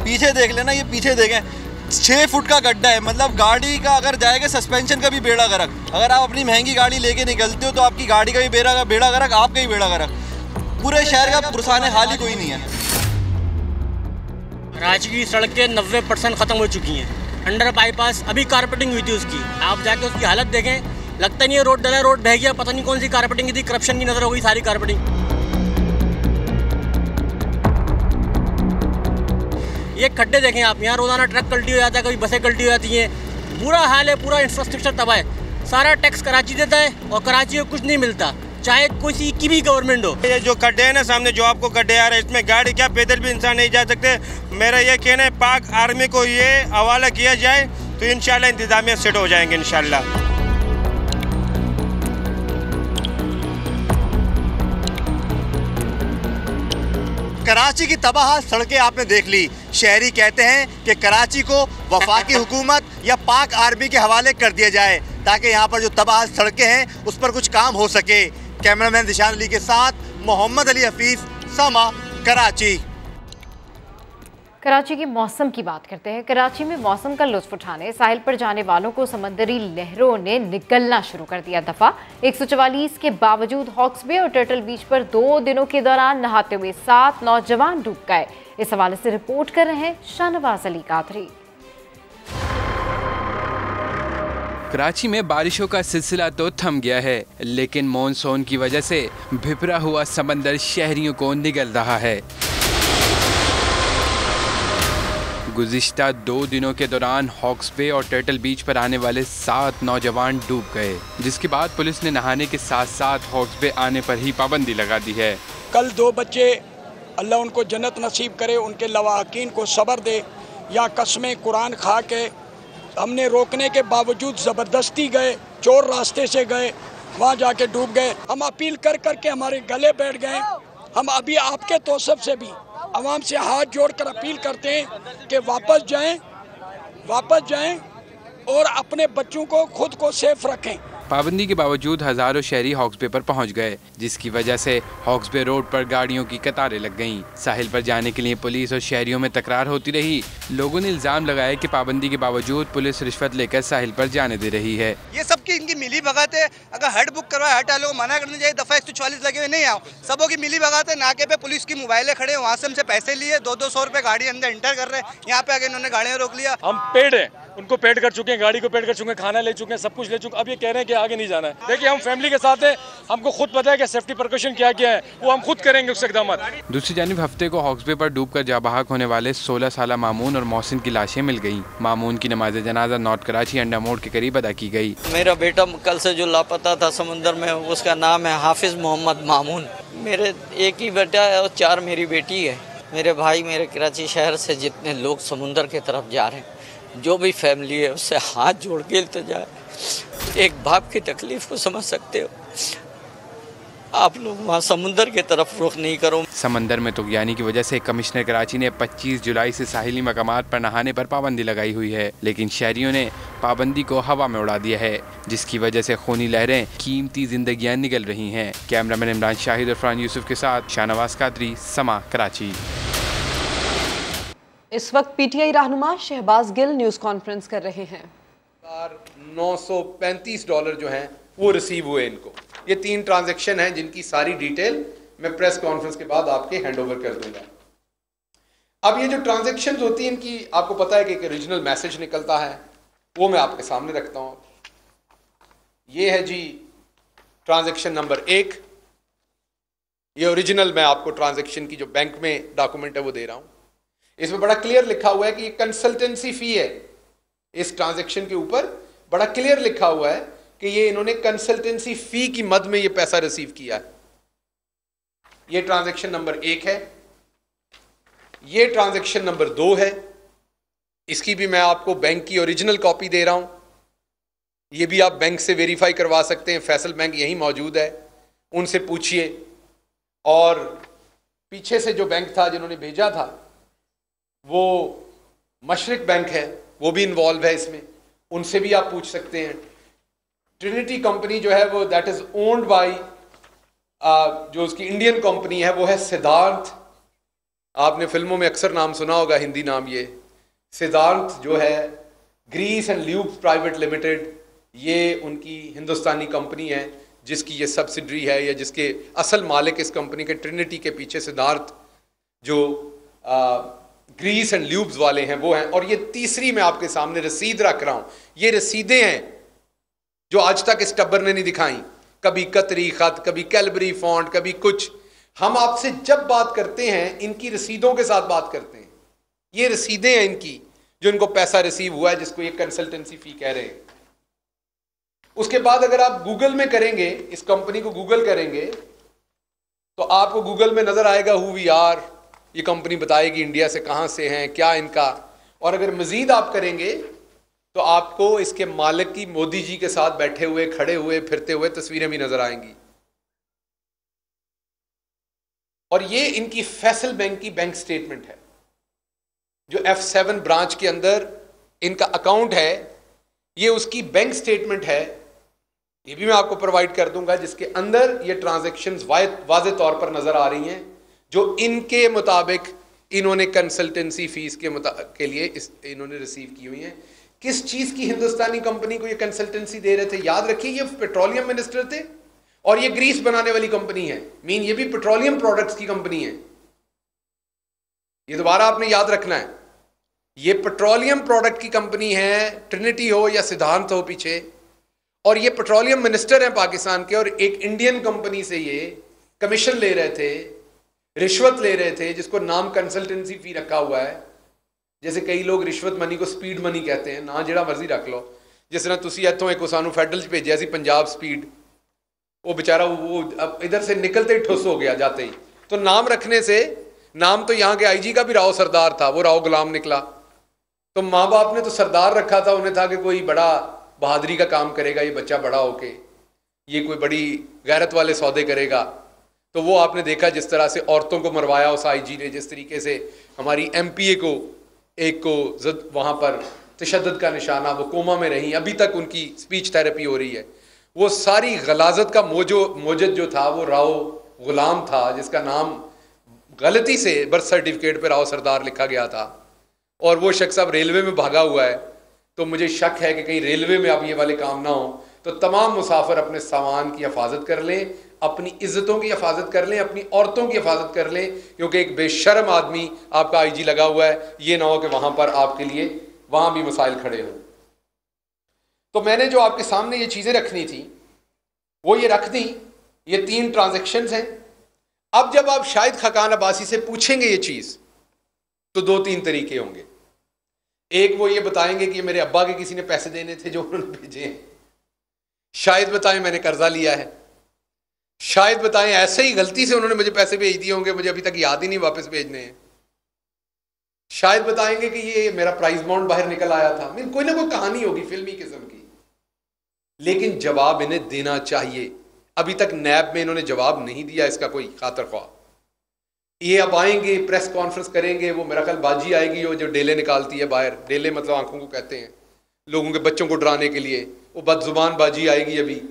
पीछे देख लेना, ये पीछे देखें 6 फुट का गड्ढा है, मतलब गाड़ी का अगर जाएगा सस्पेंशन का भी बेड़ा गर्क। अगर आप अपनी महंगी गाड़ी लेके निकलते हो तो आपकी गाड़ी का भी बेड़ा गर्क, आपका ही बेड़ा गर्क। पूरे शहर का पुरसाने हाल ही कोई नहीं है। कराची की सड़कें 90% ख़त्म हो चुकी हैं। अंडर बाईपास अभी कारपेटिंग हुई थी उसकी, आप जाके उसकी हालत देखें, लगता नहीं है रोड डला, रोड बह गया, पता नहीं कौन सी कारपेटिंग की थी, करप्शन की नज़र हो गई सारी कारपेटिंग। ये खड्डे देखें आप, यहाँ रोज़ाना ट्रक पलटी हो जाता है, कभी बसें पलटी हो जाती हैं, बुरा हाल है, पूरा इंफ्रास्ट्रक्चर तबाह है। सारा टैक्स कराची देता है और कराची को कुछ नहीं मिलता, चाहे किसी की भी गवर्नमेंट हो। ये जो गड्ढे हैं ना सामने, जो आपको गड्ढे आ रहे हैं, इसमें गाड़ी क्या पैदल भी इंसान नहीं जा सकते। मेरा ये कहना है पाक आर्मी को ये हवाला किया जाए तो इंशाल्लाह इंतजामिया सेट हो जाएंगे इंशाल्लाह। कराची की तबाह सड़कें आपने देख ली। शहरी कहते हैं कि कराची को वफाकी हुकूमत या पाक आर्मी के हवाले कर दिया जाए ताकि यहाँ पर जो तबाह सड़कें हैं उस पर कुछ काम हो सके। कैमरामैन दिशान अली के साथ मोहम्मद अली हफीज़, समा, कराची। कराची के मौसम की बात करते हैं। कराची में मौसम का लुत्फ उठाने साहिल पर जाने वालों को समंदरी लहरों ने निगलना शुरू कर दिया दफा। 144 के बावजूद हॉक्स बे और टर्टल बीच पर 2 दिनों के दौरान नहाते हुए 7 नौजवान डूब गए। इस हवाले से रिपोर्ट कर रहे हैं शाहनवाज अली कादरी। कराची में बारिशों का सिलसिला तो थम गया है, लेकिन मॉनसून की वजह से भिपरा हुआ समंदर शहरियों को निगल रहा है। गुज़िश्ता 2 दिनों के दौरान हॉक्स बे और टर्टल बीच पर आने वाले 7 नौजवान डूब गए, जिसके बाद पुलिस ने नहाने के साथ साथ हॉक्स बे आने पर ही पाबंदी लगा दी है। कल 2 बच्चे अल्लाह उनको जन्नत नसीब करे, उनके लवाकिन को सब्र दे, या कसमें कुरान खा के हमने रोकने के बावजूद ज़बरदस्ती गए, चोर रास्ते से गए, वहाँ जाके डूब गए। हम अपील कर करके हमारे गले बैठ गए। हम अभी आपके तौसफ से भी आवाम से हाथ जोड़कर अपील करते हैं कि वापस जाएं और अपने बच्चों को खुद को सेफ रखें। पाबंदी के बावजूद हजारों शहरी हॉक्सबे पर पहुंच गए, जिसकी वजह से हॉक्सबे रोड पर गाड़ियों की कतारें लग गईं। साहिल पर जाने के लिए पुलिस और शहरियों में तकरार होती रही। लोगों ने इल्जाम लगाया कि पाबंदी के बावजूद पुलिस रिश्वत लेकर साहिल पर जाने दे रही है। ये सबकी इनकी मिली भगत है। अगर हट बुक करवाए, हट वालों को मना करना चाहिए। दफा 144 लगे हुए नहीं आओ, सबों की मिली भगत है। नाके पे पुलिस की मोबाइलें खड़े, वहाँ से हमसे पैसे लिए, 200-200 रुपए गाड़ी अंदर इंटर कर रहे हैं। यहाँ पे आगे इन्होंने गाड़ियाँ रोक लिया। हम पेड है, उनको पेड कर चुके हैं, गाड़ी को पेड कर चुके हैं, खाना ले चुके हैं, सब कुछ ले चुके हैं। अब ये कह रहे हैं कि आगे नहीं जाना है। देखिए हम फैमिली के साथ हैं, हमको खुद पता है कि सेफ्टी प्रिकॉशन क्या क्या है, वो हम खुद करेंगे उससे इक़दाम। दूसरी जानिब हफ्ते को हॉक्सबे पर डूबकर जाबहाक होने वाले 16 साला मामून और मोहसिन की लाशें मिल गईं। मामून की नमाज जनाजा नॉर्थ कराची अंडा मोड़ के करीब अदा की गई। मेरा बेटा कल से जो लापता था समुंदर में, उसका नाम है हाफिज मोहम्मद मामून। मेरे एक ही बेटा है और 4 मेरी बेटी है। मेरे भाई मेरे कराची शहर से जितने लोग समुंदर की तरफ जा रहे हैं, जो भी फैमिली है उससे हाथ जोड़ के इल्तिजा है। एक बाप की तकलीफ को समझ सकते हो, आप लोग वहाँ समुंदर की तरफ रुख नहीं करो। समंदर में तुगयानी की वजह से कमिश्नर कराची ने 25 जुलाई से साहिली मकामात पर नहाने पर पाबंदी लगाई हुई है, लेकिन शहरियों ने पाबंदी को हवा में उड़ा दिया है, जिसकी वजह से खूनी लहरें, कीमती जिंदगियां निकल रही हैं। कैमरामैन इमरान शाहिद और फरहान यूसुफ के साथ शाहनवाज कादरी, समा कराची। इस वक्त पीटीआई रहनुमा शहबाज गिल न्यूज कॉन्फ्रेंस कर रहे हैं। $935 जो हैं वो रिसीव हुए इनको। ये 3 ट्रांजैक्शन हैं जिनकी सारी डिटेल मैं प्रेस कॉन्फ्रेंस के बाद आपके हैंडओवर कर दूंगा। अब ये जो ट्रांजैक्शन होती हैं इनकी आपको पता है कि एक ओरिजिनल मैसेज निकलता है, वो मैं आपके सामने रखता हूँ। ये है जी ट्रांजैक्शन नंबर 1। ये ओरिजिनल मैं आपको ट्रांजैक्शन की जो बैंक में डॉक्यूमेंट है वो दे रहा हूँ। इसमें बड़ा क्लियर लिखा हुआ है कि ये कंसल्टेंसी फी है। इस ट्रांजैक्शन के ऊपर बड़ा क्लियर लिखा हुआ है कि ये इन्होंने कंसल्टेंसी फी की मद में ये पैसा रिसीव किया है। ये ट्रांजैक्शन नंबर 1 है। ये ट्रांजैक्शन नंबर 2 है। इसकी भी मैं आपको बैंक की ओरिजिनल कॉपी दे रहा हूं। ये भी आप बैंक से वेरीफाई करवा सकते हैं। फैसल बैंक यहीं मौजूद है, उनसे पूछिए। और पीछे से जो बैंक था जिन्होंने भेजा था वो मशरिक बैंक है, वो भी इन्वॉल्व है इसमें, उनसे भी आप पूछ सकते हैं। ट्रिनिटी कंपनी जो है वो दैट इज ओन्ड बाय जो उसकी इंडियन कंपनी है वो है सिद्धार्थ। आपने फिल्मों में अक्सर नाम सुना होगा, हिंदी नाम ये सिद्धार्थ जो है Greece and lubes private limited, ये उनकी हिंदुस्तानी कंपनी है जिसकी ये सब्सिडरी है या जिसके असल मालिक इस कंपनी के ट्रिनिटी के पीछे सिद्धार्थ जो ग्रीस एंड ल्यूब्स वाले हैं वो हैं। और ये तीसरी मैं आपके सामने रसीद रख रहा हूं। ये रसीदें हैं जो आज तक इस टब्बर ने नहीं दिखाई, कभी कतरी खत, कभी कैलबरी फॉन्ट, कभी कुछ। हम आपसे जब बात करते हैं इनकी रसीदों के साथ बात करते हैं। ये रसीदें हैं इनकी जो इनको पैसा रिसीव हुआ है, जिसको ये कंसल्टेंसी फी कह रहे हैं। उसके बाद अगर आप गूगल में करेंगे, इस कंपनी को गूगल करेंगे तो आपको गूगल में नजर आएगा हु वी आर। ये कंपनी बताएगी इंडिया से कहां से हैं, क्या इनका। और अगर मजीद आप करेंगे तो आपको इसके मालिक की मोदी जी के साथ बैठे हुए, खड़े हुए, फिरते हुए तस्वीरें भी नजर आएंगी। और ये इनकी फैसल बैंक की बैंक स्टेटमेंट है जो F7 ब्रांच के अंदर इनका अकाउंट है। ये उसकी बैंक स्टेटमेंट है, ये भी मैं आपको प्रोवाइड कर दूंगा, जिसके अंदर ये ट्रांजैक्शंस वाज़े तौर पर नजर आ रही हैं जो इनके मुताबिक इन्होंने कंसल्टेंसी फीस के लिए इन्होंने रिसीव की हुई हैं। किस चीज की हिंदुस्तानी कंपनी को ये कंसल्टेंसी दे रहे थे? याद रखिए ये पेट्रोलियम मिनिस्टर थे और ये ग्रीस बनाने वाली कंपनी है। मीन ये भी पेट्रोलियम प्रोडक्ट्स की कंपनी है। ये दोबारा आपने याद रखना है, ये पेट्रोलियम प्रोडक्ट की कंपनी है, ट्रिनिटी हो या सिद्धांत हो पीछे। और ये पेट्रोलियम मिनिस्टर हैं पाकिस्तान के और एक इंडियन कंपनी से ये कमीशन ले रहे थे, रिश्वत ले रहे थे, जिसको नाम कंसल्टेंसी फी रखा हुआ है। जैसे कई लोग रिश्वत मनी को स्पीड मनी कहते हैं, ना जेड़ा मर्जी रख लो। जिस तरह तुसी इतों एक सानू फैडरल च भेजा सी पंजाब स्पीड, वो बेचारा वो अब इधर से निकलते ही ठुस हो गया जाते ही। तो नाम रखने से, नाम तो यहाँ के IG का भी राव सरदार था, वो राव गुलाम निकला। तो माँ बाप ने तो सरदार रखा था, उन्हें था कि कोई बड़ा बहादुरी का काम करेगा ये बच्चा बड़ा होके। ये कोई बड़ी गैरत वाले सौदे करेगा। तो वो आपने देखा जिस तरह से औरतों को मरवाया उस आईजी ने, जिस तरीके से हमारी MPA को एक को वहाँ पर तशद्दुद का निशाना, वो कोमा में रही, अभी तक उनकी स्पीच थेरेपी हो रही है। वो सारी गलाजत का मोजद जो था वो राव गुलाम था, जिसका नाम गलती से बर्थ सर्टिफिकेट पे राव सरदार लिखा गया था, और वो शख्स अब रेलवे में भागा हुआ है। तो मुझे शक है कि कहीं रेलवे में अब ये वाले काम ना हो। तो तमाम मुसाफिर अपने सामान की हिफाजत कर लें, अपनी इज्जतों की हिफाजत कर लें, अपनी औरतों की हिफाजत कर लें, क्योंकि एक बेशर्म आदमी आपका IG लगा हुआ है। ये ना हो कि वहाँ पर आपके लिए वहाँ भी मसाइल खड़े हों। तो मैंने जो आपके सामने ये चीज़ें रखनी थी वो ये रख दी। ये 3 ट्रांजैक्शंस हैं। अब जब आप शाहिद खाकान अब्बासी से पूछेंगे ये चीज़ तो 2-3 तरीके होंगे। एक, वो ये बताएंगे कि मेरे अब्बा के किसी ने पैसे देने थे जो उन्होंने भेजे हैं। शायद बताएं मैंने कर्जा लिया है। शायद बताएं ऐसे ही गलती से उन्होंने मुझे पैसे भेज दिए होंगे, मुझे अभी तक याद ही नहीं वापस भेजने हैं। शायद बताएंगे कि ये मेरा प्राइस बॉन्ड बाहर निकल आया था। कोई ना कोई कहानी होगी फिल्मी किस्म की, लेकिन जवाब इन्हें देना चाहिए। अभी तक नैब में इन्होंने जवाब नहीं दिया इसका कोई खातर ख्वाह। ये अब आएंगे, प्रेस कॉन्फ्रेंस करेंगे। वो मेरा ख्याल बाजी आएगी वो जो डेले निकालती है बाहर, डेले मतलब आंखों को कहते हैं, लोगों के बच्चों को डराने के लिए। वो बदजुबान बाजी आएगी, अभी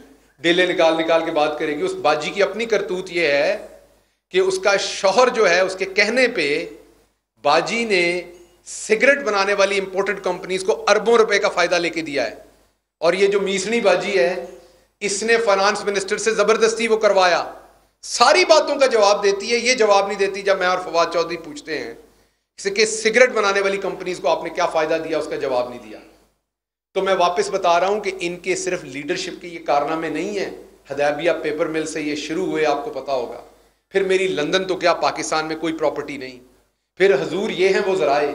डेले निकाल के बात करेगी। उस बाजी की अपनी करतूत ये है कि उसका शौहर जो है, उसके कहने पे बाजी ने सिगरेट बनाने वाली इंपोर्टेड कंपनीज को अरबों रुपए का फायदा लेके दिया है। और ये जो मीसनी बाजी है, इसने फाइनेंस मिनिस्टर से जबरदस्ती वो करवाया। सारी बातों का जवाब देती है, ये जवाब नहीं देती जब मैं और फवाद चौधरी पूछते हैं कि सिगरेट बनाने वाली कंपनीज को आपने क्या फायदा दिया, उसका जवाब नहीं दिया। तो मैं वापस बता रहा हूं कि इनके सिर्फ लीडरशिप के ये कारनामे नहीं है। हदैबिया पेपर मिल से ये शुरू हुए, आपको पता होगा। फिर मेरी लंदन तो क्या, पाकिस्तान में कोई प्रॉपर्टी नहीं। फिर हजूर ये हैं वो जराए,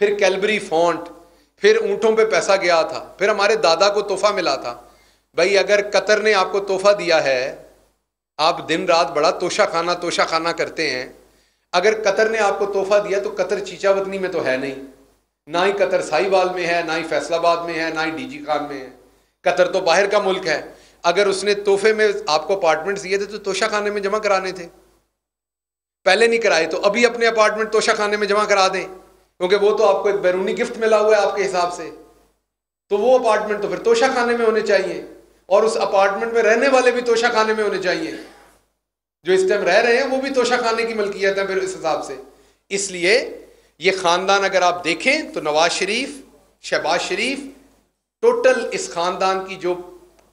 फिर कैलबरी फॉन्ट, फिर ऊंटों पे पैसा गया था, फिर हमारे दादा को तोहफा मिला था। भाई अगर कतर ने आपको तोहफा दिया है, आप दिन रात बड़ा तोशा खाना करते हैं। अगर कतर ने आपको तोहफा दिया तो कतर चीचावतनी में तो है नहीं, ना ही कतर साहिवाल में है, ना ही फैसलाबाद में है, ना ही DG खान में है। कतर तो बाहर का मुल्क है। अगर उसने तोहफे में आपको अपार्टमेंट्स दिए थे तो तोशा खाने में जमा कराने थे। पहले नहीं कराए तो अभी अपने अपार्टमेंट तोशा खाने में जमा करा दें, क्योंकि वो तो आपको एक बैरूनी गिफ्ट मिला हुआ है आपके हिसाब से। तो वो अपार्टमेंट तो फिर तोशा खाने में होने चाहिए, और उस अपार्टमेंट में रहने वाले भी तोशा खाने में होने चाहिए। जो इस टाइम रह रहे हैं वो भी तोशा खाने की मलकियत है फिर इस हिसाब से। इसलिए ये खानदान अगर आप देखें तो नवाज शरीफ, शहबाज शरीफ, टोटल इस खानदान की जो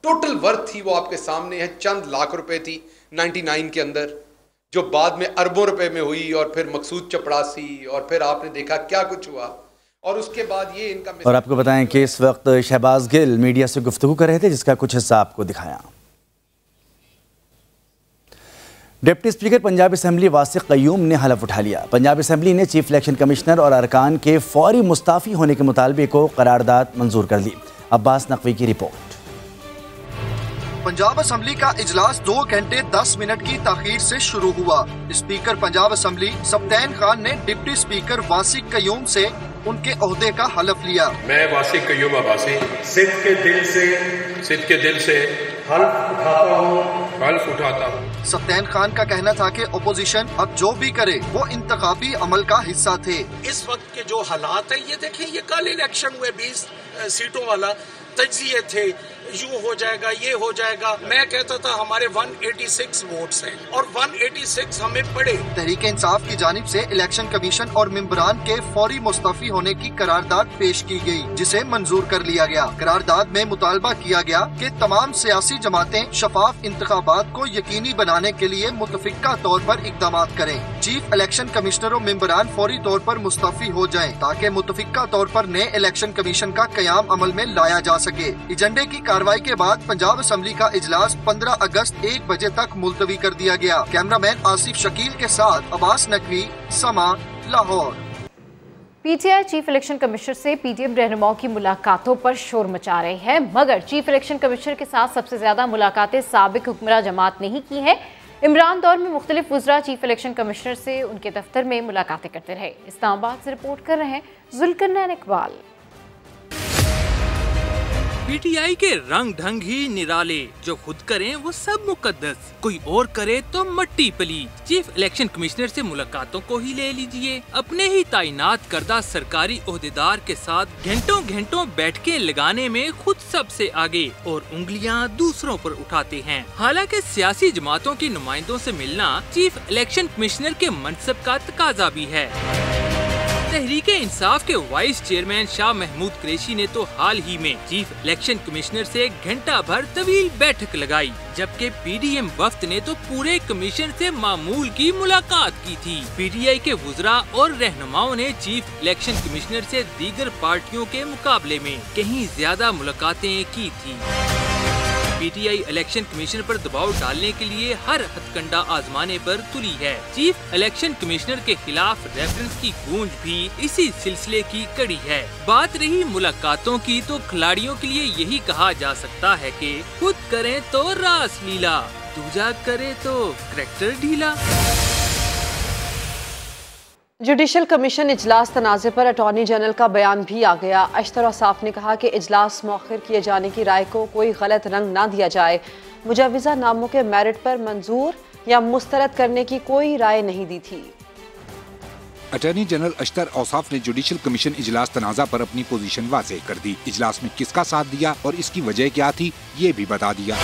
टोटल वर्थ थी वो आपके सामने है। चंद लाख रुपए थी 99 के अंदर, जो बाद में अरबों रुपए में हुई, और फिर मकसूद चपड़ासी, और फिर आपने देखा क्या कुछ हुआ। और उसके बाद ये इनका। और आपको बताएं कि इस वक्त शहबाज गिल मीडिया से गुफ्तगू कर रहे थे, जिसका कुछ हिस्सा आपको दिखाया। Deputy speaker Punjab assembly वासिक Qayyum ने हलफ उठा लिया। पंजाब असेंबली ने चीफ इलेक्शन कमिश्नर और अरकान के फौरी मुस्ताफ़ी होने के मुतालबे को करारदाद मंजूर कर ली। अब्बास नकवी की रिपोर्ट। पंजाब असेंबली का इजलास 2 घंटे 10 मिनट की ताखीर से शुरू हुआ। स्पीकर पंजाब असेंबली सब्तैन खान ने डिप्टी स्पीकर वासिक क़य्यूम से उनके ओहदे का हलफ लिया। मैं वासिक क़य्यूम अब्बासी सिद्क़ के दिल से हल्फ उठाता हूँ। सब्तैन खान का कहना था कि ओपोजिशन अब जो भी करे वो इंतखाबी अमल का हिस्सा थे। इस वक्त के जो हालात है, ये देखें, ये कल इलेक्शन हुए 20 सीटों वाला तज्जिए थे, यूं हो जाएगा, ये हो जाएगा। मैं कहता था हमारे 186 वोट्स हैं और 186 हमें पड़े। तहरीक इंसाफ की जानिब से इलेक्शन कमीशन और मेंबरान के फौरी मुस्तफी होने की करारदाद पेश की गई, जिसे मंजूर कर लिया गया। करारदाद में मुतालबा किया गया कि तमाम सियासी जमातें शफाफ इंतखाबात को यकीनी बनाने के लिए मुतफिका तौर पर इकदाम करें। चीफ इलेक्शन कमिश्नर और मेंबरान फौरी तौर पर मुस्तफी हो जाएं, ताकि मुतफिका तौर पर नए इलेक्शन कमीशन का कयाम अमल में लाया जा सके। एजेंडे की कार्रवाई के बाद पंजाब असेंबली का इजलास 15 अगस्त 1 बजे तक मुलतवी कर दिया गया। कैमरामैन आसिफ शकील के साथ अब्बास नकवी, समा, Lahore. PTI chief election commissioner से पीटीएम रहनुमाओं की मुलाकातों पर शोर मचा रहे हैं, मगर चीफ इलेक्शन कमिश्नर के साथ सबसे ज्यादा मुलाकातें साबिक हुक्मरान जमात ने ही की हैं। इमरान दौर में मुख्तलिफ वज़रा चीफ इलेक्शन कमिश्नर से उनके दफ्तर में मुलाकातें करते रहे। इस्लामाबाद से रिपोर्ट कर रहे हैं जुल्करनैन इकबाल। पीटीआई के रंग ढंग ही निराले, जो खुद करें वो सब मुकद्दस, कोई और करे तो मट्टी पली। चीफ इलेक्शन कमिश्नर से मुलाकातों को ही ले लीजिए, अपने ही तैनात करदा सरकारी ओहदेदार के साथ घंटों घंटों बैठकें लगाने में खुद सबसे आगे और उंगलियां दूसरों पर उठाते हैं। हालांकि सियासी जमातों के नुमाइंदों से मिलना चीफ इलेक्शन कमिश्नर के मनसब का तकाजा भी है। तहरीके इंसाफ के वाइस चेयरमैन शाह महमूद कुरैशी ने तो हाल ही में चीफ इलेक्शन कमिश्नर से घंटा भर तवील बैठक लगाई, जबकि पीडीएम वफ्द ने तो पूरे कमीशन से मामूल की मुलाकात की थी। पीटीआई के वुज़रा और रहनुमाओं ने चीफ इलेक्शन कमिश्नर से दीगर पार्टियों के मुकाबले में कहीं ज्यादा मुलाकातें की थी। पीटीआई इलेक्शन कमीशन पर दबाव डालने के लिए हर हथकंडा आजमाने पर तुली है। चीफ इलेक्शन कमिश्नर के खिलाफ रेफरेंस की गूंज भी इसी सिलसिले की कड़ी है। बात रही मुलाकातों की, तो खिलाड़ियों के लिए यही कहा जा सकता है कि खुद करें तो रास लीला, दूजा करे तो करैक्टर ढीला। जुडिशल कमीशन इजलास तनाज़े पर अटॉर्नी जनरल का बयान भी आ गया। अशतर औसाफ ने कहा कि इजलास मौखिर किए जाने की राय को कोई गलत रंग ना दिया जाए। मुजव्विज़ा नामों के मेरिट पर मंजूर या मुस्तरद करने की कोई राय नहीं दी थी। अटॉर्नी जनरल अशतर औसाफ ने जुडिशल कमीशन इजलास तनाज़ा पर अपनी पोजीशन वाज़ेह कर दी। इजलास में किसका साथ दिया और इसकी वजह क्या थी, ये भी बता दिया।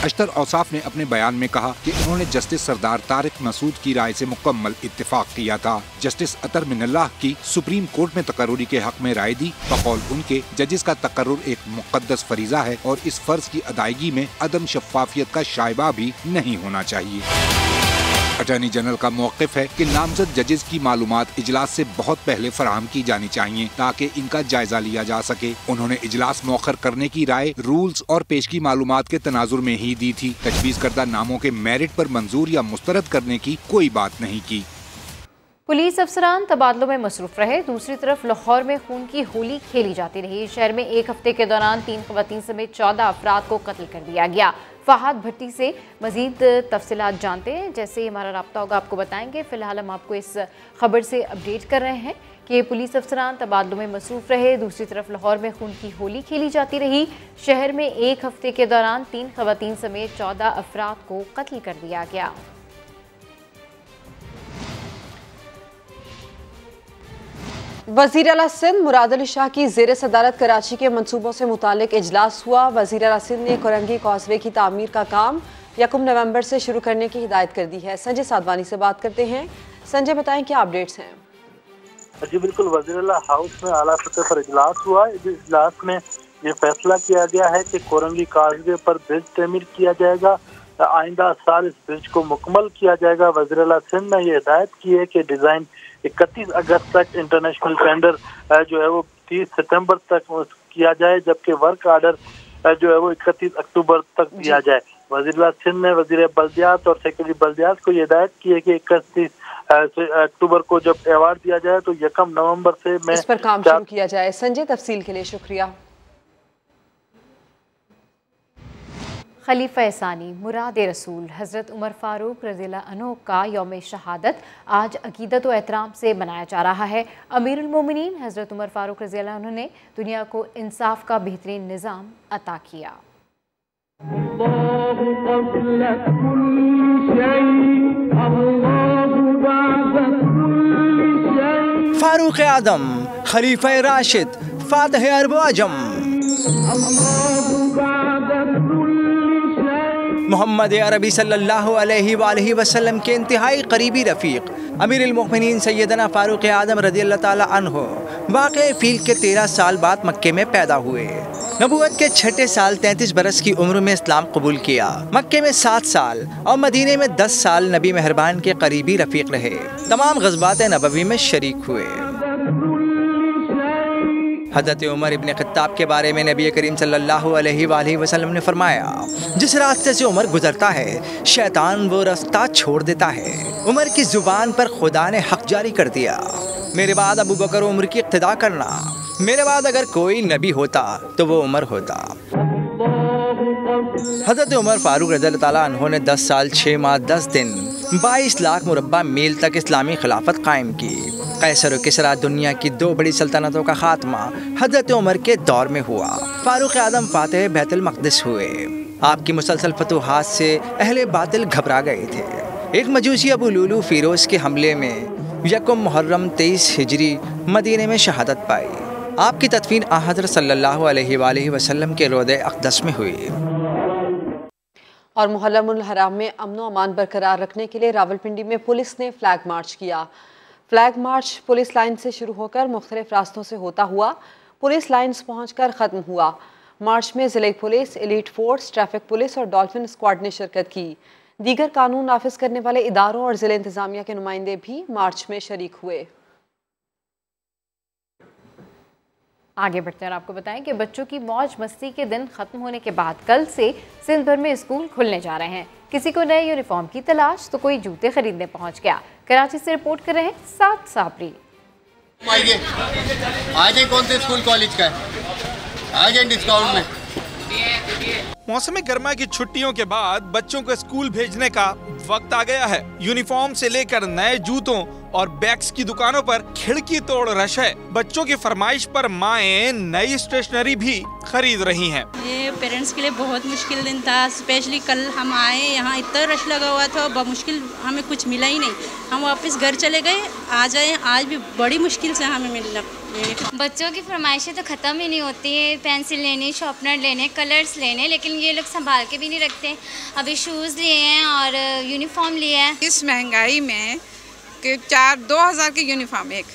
अशतर औसाफ ने अपने बयान में कहा कि उन्होंने जस्टिस सरदार तारिक मसूद की राय से मुकम्मल इत्तेफाक किया था। जस्टिस अतर मिनल्लाह की सुप्रीम कोर्ट में तकर्रुरी के हक में राय दी। बकौल उनके, जजेस का तकर्रुर एक मुक़द्दस फरीज़ा है और इस फर्ज की अदायगी में अदम शफ़ाफियत का शायबा भी नहीं होना चाहिए। अटॉर्नी जनरल का मौक़िफ़ है कि नामज़द जजेस की मालूमात इजलास से बहुत पहले फराहम की जानी चाहिए ताकि इनका जायजा लिया जा सके। उन्होंने इजलास मौखर करने की राय रूल्स और पेशगी मालूमात के तनाजुर में ही दी थी। तजवीज़ करदा नामों के मेरिट पर मंजूर या मुस्तरद करने की कोई बात नहीं की। पुलिस अफसरान तबादलों में मसरूफ रहे। दूसरी तरफ लाहौर में खून की होली खेली जाती रही। शहर में एक हफ्ते के दौरान 3 ख़वातीन समेत 14 अफराद को कत्ल कर दिया गया। फहाद भट्टी से मजीद तफसीलात जानते हैं। जैसे ही हमारा राब्ता होगा आपको बताएंगे। फिलहाल हम आपको इस खबर से अपडेट कर रहे हैं कि पुलिस अफसरान तबादलों में मसरूफ रहे। दूसरी तरफ लाहौर में खून की होली खेली जाती रही। शहर में एक हफ्ते के दौरान 3 ख़वातीन समेत 14 अफराद को कत्ल कर दिया गया। वज़ीर आला सिंध मुराद अली शाह की ज़ेर सदारत कराची के मंसूबों से मुतालिक इजलास हुआ। वज़ीर आला सिंध ने कोरंगी कॉजवे की तामीर का काम 1 नवंबर से शुरू करने की हिदायत कर दी है। संजय साधवानी से बात करते हैं। संजय, बताएं क्या अपडेट्स हैं? जी बिल्कुल, वज़ीर आला हाउस में आला सतह पर इजलास हुआ। इस इजलास में ये फैसला किया गया है कि कोरंगी कॉजवे पर ब्रिज तमीर किया जाएगा। आइंदा साल इस ब्रिज को मुकम्मल किया जाएगा। वज़ीर आला सिंध ने ये हिदायत की है कि डिज़ाइन 31 अगस्त तक, इंटरनेशनल टेंडर जो है वो 30 सितंबर तक किया जाए, जबकि वर्क आर्डर जो है वो 31 अक्टूबर तक दिया जाए। वज़ीर सिंध ने वज़ीर बल्दियात और सेक्रेटरी बल्दियात को ये हिदायत की है कि 31 अक्टूबर को जब अवार्ड दिया जाए तो 1 नवंबर से इस पर काम शुरू किया जाए। संजय, तफसील के लिए शुक्रिया। खलीफा सानी मुराद रसूल हज़रत उमर फ़ारूक रज़ियल्लाहु अन्हु का यौम शहादत आज अक़ीदत व एहतराम से मनाया जा रहा है। अमीरुल मोमिनीन हज़रत उमर फ़ारूक रज़ियल्लाहु अन्हु ने दुनिया को इंसाफ का बेहतरीन निज़ाम अता किया। फारूक आदम खलीफा राशिद फातिह अरब अजम मोहम्मद अरबी सल्लल्लाहु अलैहि वसल्लम के इंतहाई करीबी रफ़ीक अमीरुल मोमिनीन सैयदना फ़ारूक आदम रज़ियल्लाहु ताला अन्हु वाक़ई फ़ील के 13 साल बाद मक्के में पैदा हुए। नबूवत के 6ठे साल 33 बरस की उम्र में इस्लाम कबूल किया। मक्के में 7 साल और मदीने में 10 साल नबी मेहरबान के करीबी रफ़ीक रहे। तमाम ग़ज़वात नबवी में शरीक हुए। हज़रत उमर इब्न ख़त्ताब के बारे में नबी करीम सल्लल्लाहु अलैहि वसल्लम ने फरमाया, जिस रास्ते से उमर गुजरता है शैतान वो रास्ता छोड़ देता है। उमर की ज़ुबान पर खुदा ने हक़ जारी कर दिया, मेरे बाद अबू बकर उमर की इक़्तिदा करना। मेरे बाद अगर कोई नबी होता तो वो उमर होता। हज़रत उमर फ़ारूक रज़ियल्लाहु ताला अन्हु ने 10 साल 6 माह 10 दिन 22 लाख मुरब्बा मील तक इस्लामी खिलाफत कायम की। कैसर और किसरा दुनिया की 2 बड़ी सल्तनतों का खात्मा हज़रत उमर के दौर में हुआ। फारूक आदम फातेह बैतुल मक़दिस हुए। आपकी मुसलसल फतूहात से अहले बातिल घबरा गए थे। एक मजूसी अबू लूलू फिरोज के हमले में यकम मुहर्रम 23 हिजरी मदीने में शहादत पाई। आपकी तदफीन हज़रत सल्लल्लाहु अलैहि वसल्लम के रोज़े अक़दस में हुई। और मुहर्रमुल हराम में अमन व अमान बरकरार रखने के लिए रावलपिंडी में पुलिस ने फ्लैग मार्च किया। फ्लैग मार्च पुलिस लाइन से शुरू होकर मुख्तलिफ रास्तों से होता हुआ पुलिस लाइन्स पहुंचकर ख़त्म हुआ। मार्च में ज़िले police, elite force, traffic police और डॉल्फिन स्क्वाड ने शिरकत की। दीगर कानून नाफिज करने वाले इदारों और ज़िले इंतज़ामिया के नुमाइंदे भी मार्च में शरीक हुए। आगे बढ़ते हैं और आपको बताएं कि बच्चों की मौज मस्ती के दिन खत्म होने के बाद कल से सिंध भर में स्कूल खुलने जा रहे हैं। किसी को नए यूनिफॉर्म की तलाश तो कोई जूते खरीदने पहुंच गया। कराची से रिपोर्ट कर रहे हैं साद साबरी। आज कौन से स्कूल कॉलेज का है, आज डिस्काउंट में। मौसम गर्मा की छुट्टियों के बाद बच्चों को स्कूल भेजने का वक्त आ गया है। यूनिफॉर्म से लेकर नए जूतों और बैग्स की दुकानों पर खिड़की तोड़ रश है। बच्चों की फरमाइश पर माएँ नई स्टेशनरी भी खरीद रही हैं। ये पेरेंट्स के लिए बहुत मुश्किल दिन था। स्पेशली कल हम आए, यहाँ इतना रश लगा हुआ था, बहुत मुश्किल, हमें कुछ मिला ही नहीं। हम वापस घर चले गए, आज आए, आज भी बड़ी मुश्किल से हमें मिला। बच्चों की फरमाइशें तो ख़त्म ही नहीं होती है। पेंसिल लेनी, शार्पनर लेने, कलर्स लेने, लेकिन ये लोग संभाल के भी नहीं रखते। अभी शूज़ लिए हैं और यूनिफॉर्म लिया है। इस महंगाई में कि 2,000 की यूनिफॉर्म एक,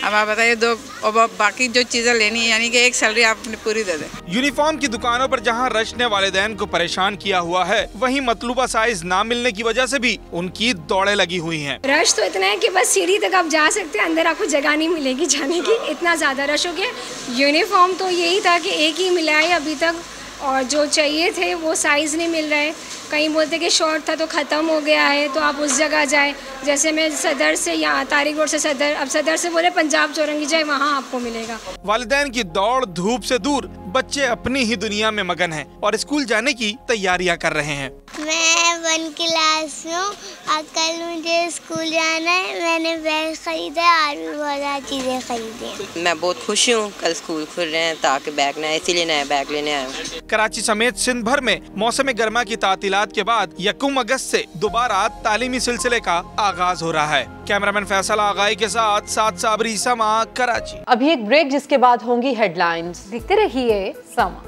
अब आप बताइए दो, और बाकी जो चीज़ें लेनी है, यानी कि एक सैलरी आप अपनी पूरी दे दें। यूनिफॉर्म की दुकानों पर जहां रश ने वालिदैन को परेशान किया हुआ है, वहीं मतलूबा साइज ना मिलने की वजह से भी उनकी दौड़े लगी हुई हैं। रश तो इतना है कि बस सीढ़ी तक आप जा सकते हैं, अंदर आपको जगह नहीं मिलेगी जाने की, इतना ज़्यादा रश हो गया। यूनिफॉर्म तो यही था कि एक ही मिला है अभी तक, और जो चाहिए थे वो साइज़ नहीं मिल रहे। कहीं बोलते कि शॉर्ट था तो ख़त्म हो गया है, तो आप उस जगह जाएं। जैसे मैं सदर से यहाँ तारिक रोड से सदर, अब सदर से बोले पंजाब चौरंगी जाए, वहाँ आपको मिलेगा। वालिदैन की दौड़ धूप से दूर बच्चे अपनी ही दुनिया में मगन हैं और स्कूल जाने की तैयारियां कर रहे हैं। मैं 1 क्लास में हूँ और कल मुझे स्कूल जाना है। मैंने बैग खरीदा और भी बहुत सारी चीज़ें खरीदी। मैं बहुत खुश हूँ, कल स्कूल खुल रहे हैं ताकि बैग नया, इसीलिए नया बैग लेने आया हूँ। कराची समेत सिंध भर में मौसम गर्मा की तातीलात के बाद 1 अगस्त से दोबारा तालीमी सिलसिले का आगाज हो रहा है। कैमरामैन फैसल आगाई के साथ साद साबरी, समा, कराची। अभी एक ब्रेक, जिसके बाद होंगी हेडलाइंस। देखते रहिए समा।